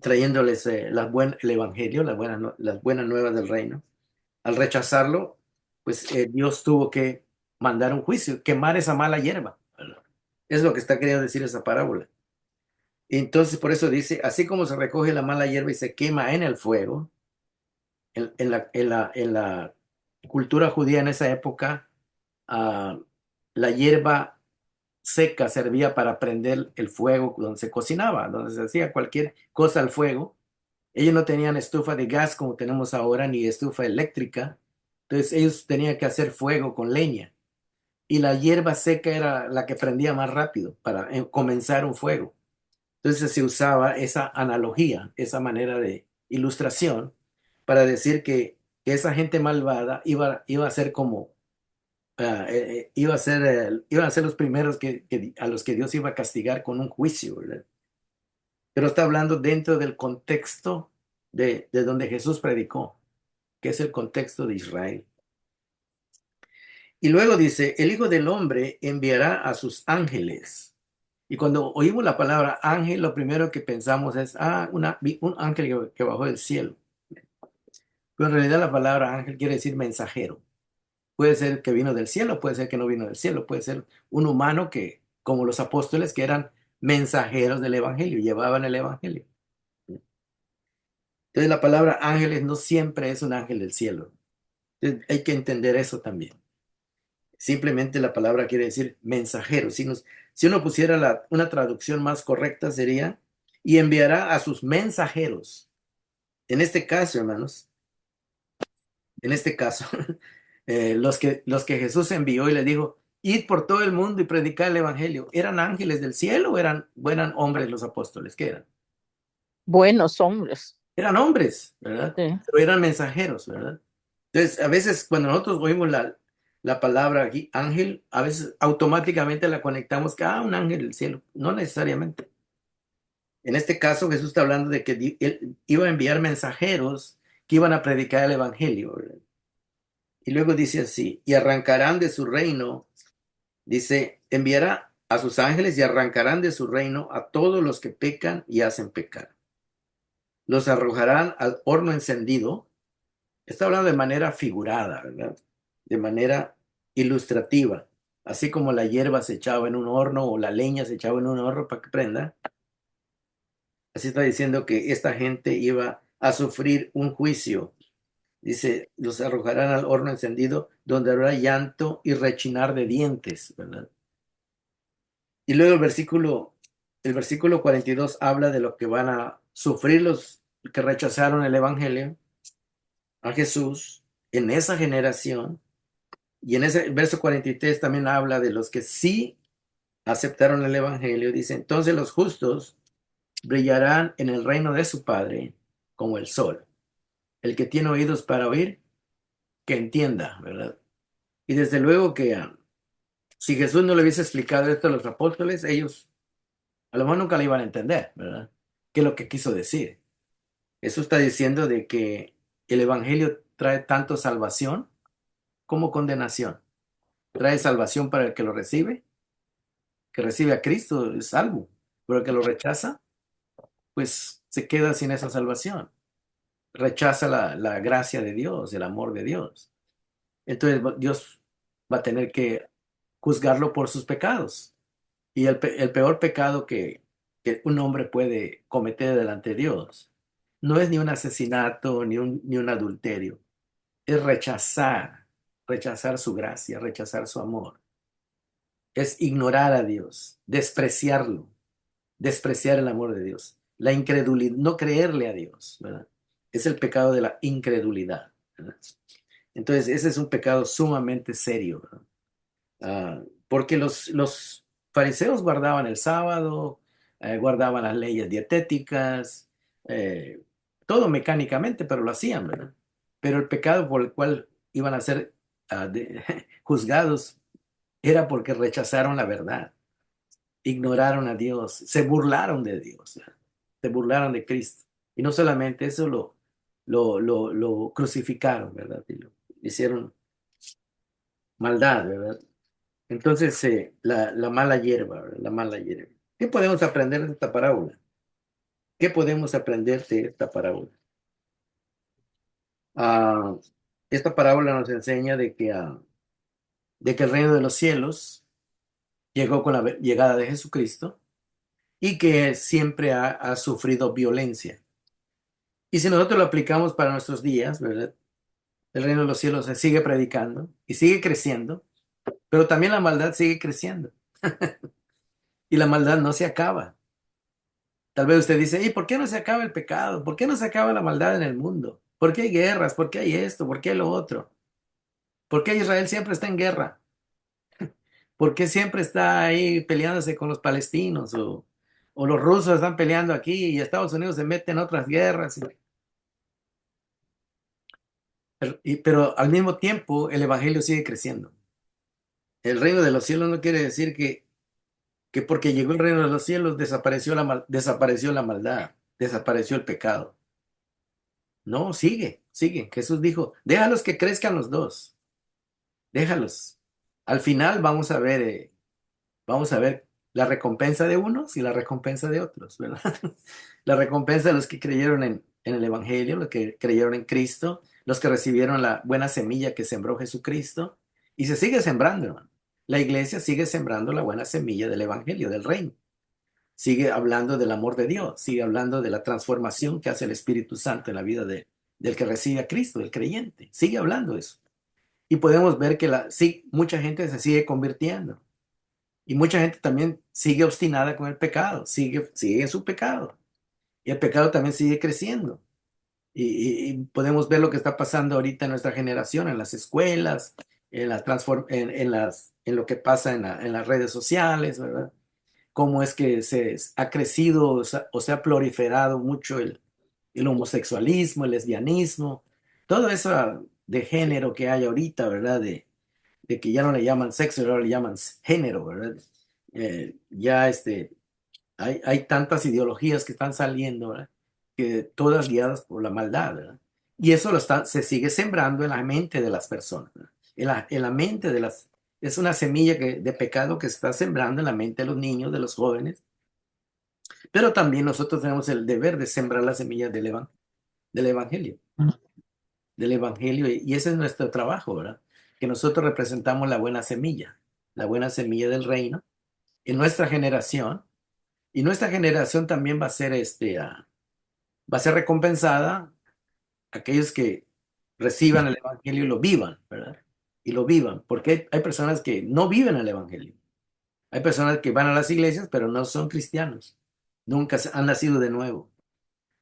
A: Trayéndoles el evangelio, las buenas nuevas del reino. Al rechazarlo, pues Dios tuvo que mandar un juicio, quemar esa mala hierba, ¿verdad? Es lo que está queriendo decir esa parábola. Entonces, por eso dice, así como se recoge la mala hierba y se quema en el fuego, en la cultura judía en esa época, ah, la hierba seca servía para prender el fuego donde se cocinaba, donde se hacía cualquier cosa al fuego. Ellos no tenían estufa de gas como tenemos ahora, ni estufa eléctrica. Entonces ellos tenían que hacer fuego con leña. Y la hierba seca era la que prendía más rápido para comenzar un fuego. Entonces se usaba esa analogía, esa manera de ilustración para decir que esa gente malvada iba a ser como, iban a ser los primeros a los que Dios iba a castigar con un juicio, ¿verdad? pero está hablando dentro del contexto de donde Jesús predicó, que es el contexto de Israel. Y luego dice, el Hijo del Hombre enviará a sus ángeles. Y cuando oímos la palabra ángel, lo primero que pensamos es, un ángel que bajó del cielo. Pero en realidad la palabra ángel quiere decir mensajero. Puede ser que vino del cielo, puede ser que no vino del cielo, puede ser un humano que, como los apóstoles, que eran mensajeros del evangelio, llevaban el evangelio. Entonces la palabra ángeles no siempre es un ángel del cielo. Entonces, hay que entender eso también. Simplemente la palabra quiere decir mensajero. Si uno pusiera una traducción más correcta sería, y enviará a sus mensajeros. En este caso, hermanos, en este caso, los que Jesús envió y le dijo, id por todo el mundo y predicar el evangelio, ¿eran ángeles del cielo o eran hombres los apóstoles? ¿Qué eran?
B: Buenos hombres.
A: Eran hombres, ¿verdad?
B: Sí.
A: Pero eran mensajeros, ¿verdad? Entonces, a veces cuando nosotros oímos la palabra aquí, ángel, a veces automáticamente la conectamos que, un ángel del cielo. No necesariamente. En este caso, Jesús está hablando de que él iba a enviar mensajeros que iban a predicar el evangelio, ¿verdad? Y luego dice así, y arrancarán de su reino, dice, enviará a sus ángeles y arrancarán de su reino a todos los que pecan y hacen pecar. Los arrojarán al horno encendido. Está hablando de manera figurada, ¿verdad? De manera ilustrativa. Así como la hierba se echaba en un horno o la leña se echaba en un horno para que prenda. Así está diciendo que esta gente iba a sufrir un juicio. Dice, los arrojarán al horno encendido donde habrá llanto y rechinar de dientes, ¿verdad? Y luego el versículo 42 habla de lo que van a sufrir los que rechazaron el evangelio a Jesús en esa generación. Y en ese verso 43 también habla de los que sí aceptaron el evangelio. Dice, entonces los justos brillarán en el reino de su Padre como el sol. El que tiene oídos para oír, que entienda, ¿verdad? Y desde luego que si Jesús no le hubiese explicado esto a los apóstoles, ellos a lo mejor nunca le iban a entender, ¿verdad? ¿Qué es lo que quiso decir? Eso está diciendo de que el evangelio trae tanto salvación como condenación. Trae salvación para el que lo recibe, que recibe a Cristo, es salvo, pero el que lo rechaza, pues se queda sin esa salvación. Rechaza la gracia de Dios, el amor de Dios. Entonces Dios va a tener que juzgarlo por sus pecados. Y el peor pecado que un hombre puede cometer delante de Dios no es ni un asesinato ni un adulterio, es rechazar su gracia, rechazar su amor, es ignorar a Dios, despreciarlo, despreciar el amor de Dios, la incredulidad, no creerle a Dios, ¿verdad? Es el pecado de la incredulidad, ¿verdad? Entonces, ese es un pecado sumamente serio, ¿verdad? Porque los fariseos guardaban el sábado, guardaban las leyes dietéticas, eh, todo mecánicamente, pero lo hacían, ¿verdad? Pero el pecado por el cual iban a ser juzgados era porque rechazaron la verdad, ignoraron a Dios, se burlaron de Dios, ¿verdad? Se burlaron de Cristo. Y no solamente eso, lo crucificaron, ¿verdad? Y lo hicieron maldad, ¿verdad? Entonces, la mala hierba, ¿verdad? La mala hierba. ¿Qué podemos aprender de esta parábola? ¿Qué podemos aprender de esta parábola? Ah, esta parábola nos enseña de que el reino de los cielos llegó con la llegada de Jesucristo y que siempre ha sufrido violencia. Y si nosotros lo aplicamos para nuestros días, ¿verdad? El reino de los cielos se sigue predicando y sigue creciendo, pero también la maldad sigue creciendo y la maldad no se acaba. Tal vez usted dice, ¿y por qué no se acaba el pecado? ¿Por qué no se acaba la maldad en el mundo? ¿Por qué hay guerras? ¿Por qué hay esto? ¿Por qué lo otro? ¿Por qué Israel siempre está en guerra? ¿Por qué siempre está ahí peleándose con los palestinos? O los rusos están peleando aquí y Estados Unidos se mete en otras guerras. Pero al mismo tiempo el evangelio sigue creciendo. El reino de los cielos no quiere decir que que porque llegó el reino de los cielos desapareció la maldad, desapareció el pecado. No, sigue, sigue. Jesús dijo, déjalos que crezcan los dos, déjalos. Al final vamos a ver la recompensa de unos y la recompensa de otros, ¿verdad? La recompensa de los que creyeron en el Evangelio, los que creyeron en Cristo, los que recibieron la buena semilla que sembró Jesucristo, y se sigue sembrando, hermano. La iglesia sigue sembrando la buena semilla del Evangelio, del reino. Sigue hablando del amor de Dios, sigue hablando de la transformación que hace el Espíritu Santo en la vida del que recibe a Cristo, del creyente. Sigue hablando eso. Y podemos ver que sí, mucha gente se sigue convirtiendo. Y mucha gente también sigue obstinada con el pecado, sigue en su pecado. Y el pecado también sigue creciendo. Y podemos ver lo que está pasando ahorita en nuestra generación, en las escuelas, en lo que pasa en las redes sociales, ¿verdad? Cómo es que se ha crecido o se ha proliferado mucho el homosexualismo, el lesbianismo, todo eso de género que hay ahorita, ¿verdad? De que ya no le llaman sexo, ahora le llaman género, ¿verdad? Ya hay tantas ideologías que están saliendo, ¿verdad? Que todas guiadas por la maldad, ¿verdad? Y eso se sigue sembrando en la mente de las personas, ¿verdad? En la mente es una semilla de pecado que se está sembrando en la mente de los niños, de los jóvenes, pero también nosotros tenemos el deber de sembrar las semillas del evangelio, del evangelio, y ese es nuestro trabajo, ¿verdad? Que nosotros representamos la buena semilla del reino en nuestra generación, y nuestra generación también va a ser recompensada aquellos que reciban el evangelio y lo vivan, ¿verdad? Y lo vivan, porque hay personas que no viven el evangelio. Hay personas que van a las iglesias, pero no son cristianos. Nunca han nacido de nuevo.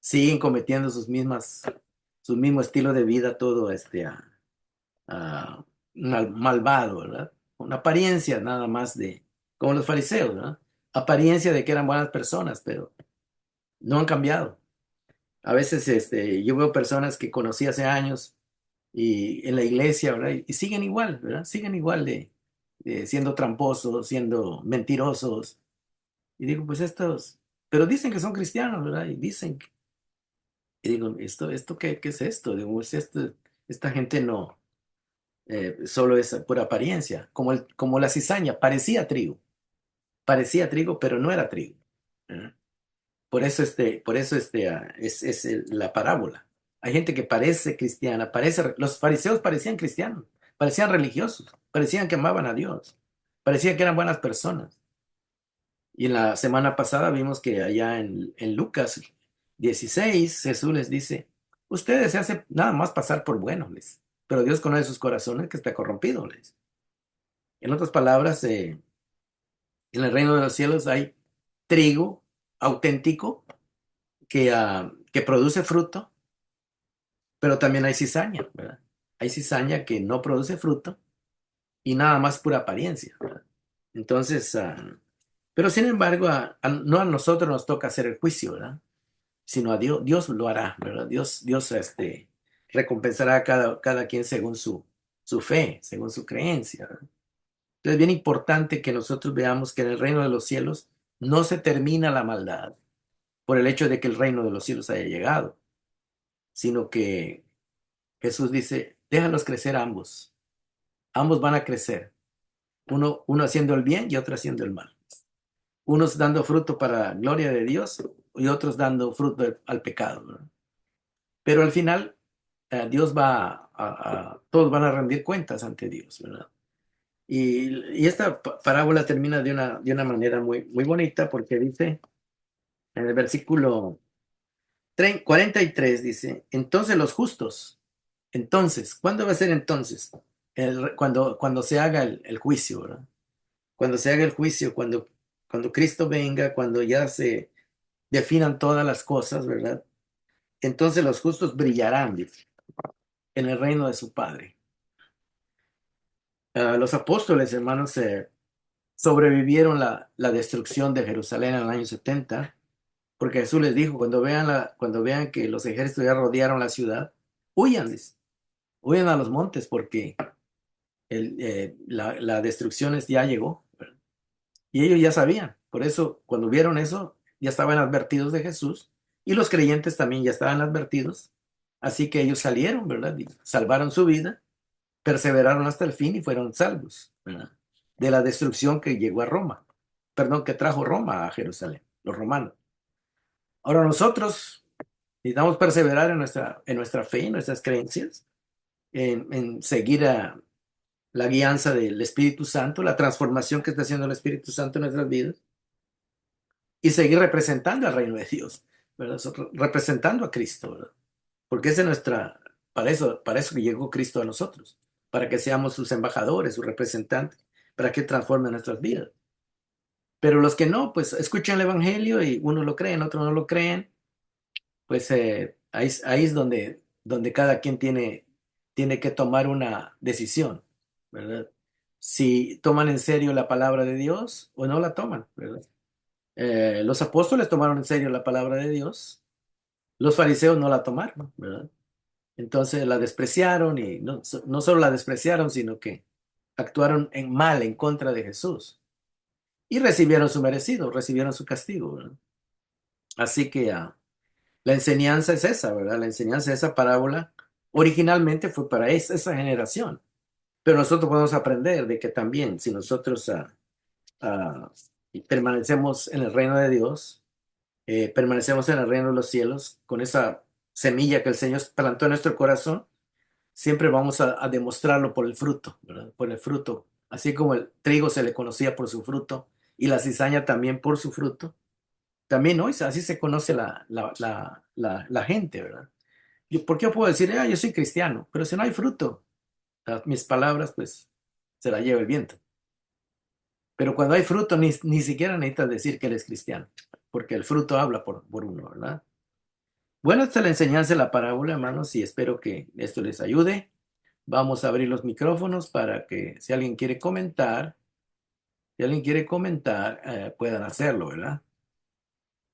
A: Siguen cometiendo su mismo estilo de vida, todo ah, malvado, ¿verdad? Con apariencia nada más como los fariseos, ¿verdad? Apariencia de que eran buenas personas, pero no han cambiado. A veces yo veo personas que conocí hace años y en la iglesia, ¿verdad? Y siguen igual, ¿verdad? Siguen igual de siendo tramposos, siendo mentirosos. Y digo, pues pero dicen que son cristianos, ¿verdad? Y digo, ¿esto qué es esto? Digo, pues esta gente no, solo es por apariencia, como la cizaña, parecía trigo, pero no era trigo. ¿Verdad? Por eso la parábola. Hay gente que parece cristiana, los fariseos parecían cristianos, parecían religiosos, parecían que amaban a Dios, parecían que eran buenas personas. Y en la semana pasada vimos que allá en Lucas 16 Jesús les dice, ustedes se hacen nada más pasar por buenos, pero Dios conoce sus corazones que está corrompido, les. En otras palabras, en el reino de los cielos hay trigo auténtico que produce fruto, pero también hay cizaña, ¿verdad? Hay cizaña que no produce fruto y nada más pura apariencia, ¿verdad? Entonces, pero sin embargo, no a nosotros nos toca hacer el juicio, ¿verdad? Sino a Dios, Dios lo hará, ¿verdad? Dios recompensará a cada quien según su fe, según su creencia, ¿verdad? Entonces es bien importante que nosotros veamos que en el reino de los cielos no se termina la maldad por el hecho de que el reino de los cielos haya llegado, sino que Jesús dice, déjalos crecer ambos. Ambos van a crecer. Uno haciendo el bien y otro haciendo el mal. Unos dando fruto para gloria de Dios y otros dando fruto al pecado, ¿verdad? Pero al final, Dios todos van a rendir cuentas ante Dios, ¿verdad? Y esta parábola termina de una manera muy, muy bonita porque dice, en el versículo 43 dice, entonces los justos, entonces, ¿cuándo va a ser entonces? Cuando se haga el juicio, ¿verdad? Cuando se haga el juicio, cuando Cristo venga, cuando ya se definan todas las cosas, ¿verdad? Entonces los justos brillarán, dice, en el reino de su Padre. Los apóstoles, hermanos, sobrevivieron la destrucción de Jerusalén en el año 70, porque Jesús les dijo, cuando vean que los ejércitos ya rodearon la ciudad, huyan, dice, huyan a los montes, porque la destrucción ya llegó, ¿verdad? Y ellos ya sabían. Por eso, cuando vieron eso, ya estaban advertidos de Jesús y los creyentes también ya estaban advertidos. Así que ellos salieron, ¿verdad? Y salvaron su vida, perseveraron hasta el fin y fueron salvos, ¿verdad? De la destrucción que llegó a Roma. Perdón, que trajo Roma a Jerusalén, los romanos. Ahora nosotros necesitamos perseverar en nuestra fe, en nuestras creencias, en seguir a la guianza del Espíritu Santo, la transformación que está haciendo el Espíritu Santo en nuestras vidas y seguir representando al reino de Dios, ¿verdad? Representando a Cristo, ¿verdad? Porque esa es nuestra, para eso que llegó Cristo a nosotros, para que seamos sus embajadores, sus representantes, para que transformen nuestras vidas. Pero los que no, pues escuchan el Evangelio y unos lo creen, otros no lo creen, pues ahí es donde cada quien tiene que tomar una decisión, ¿verdad? Si toman en serio la palabra de Dios o no la toman, ¿verdad? Los apóstoles tomaron en serio la palabra de Dios, los fariseos no la tomaron, ¿verdad? Entonces la despreciaron y no solo la despreciaron, sino que actuaron en mal en contra de Jesús y recibieron su merecido, recibieron su castigo, ¿verdad? Así que la enseñanza es esa, ¿verdad? La enseñanza de esa parábola originalmente fue para esa generación, pero nosotros podemos aprender de que también si nosotros ah, permanecemos en el reino de Dios, permanecemos en el reino de los cielos, con esa semilla que el Señor plantó en nuestro corazón, siempre vamos a demostrarlo por el fruto, ¿verdad? Por el fruto. Así como el trigo se le conocía por su fruto y la cizaña también por su fruto, también hoy así se conoce la gente, ¿verdad? ¿Por qué yo puedo decir, yo soy cristiano? Pero si no hay fruto, mis palabras, pues, se la lleva el viento. Pero cuando hay fruto, ni siquiera necesitas decir que eres cristiano, porque el fruto habla por uno, ¿verdad? Bueno, esta es la enseñanza de la parábola, hermanos, y espero que esto les ayude. Vamos a abrir los micrófonos para que si alguien quiere comentar, puedan hacerlo, ¿verdad?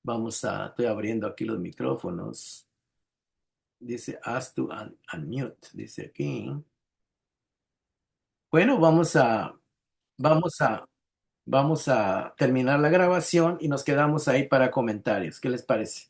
A: Estoy abriendo aquí los micrófonos. Dice, ask to unmute, dice aquí. Bueno, vamos a, vamos a terminar la grabación y nos quedamos ahí para comentarios. ¿Qué les parece?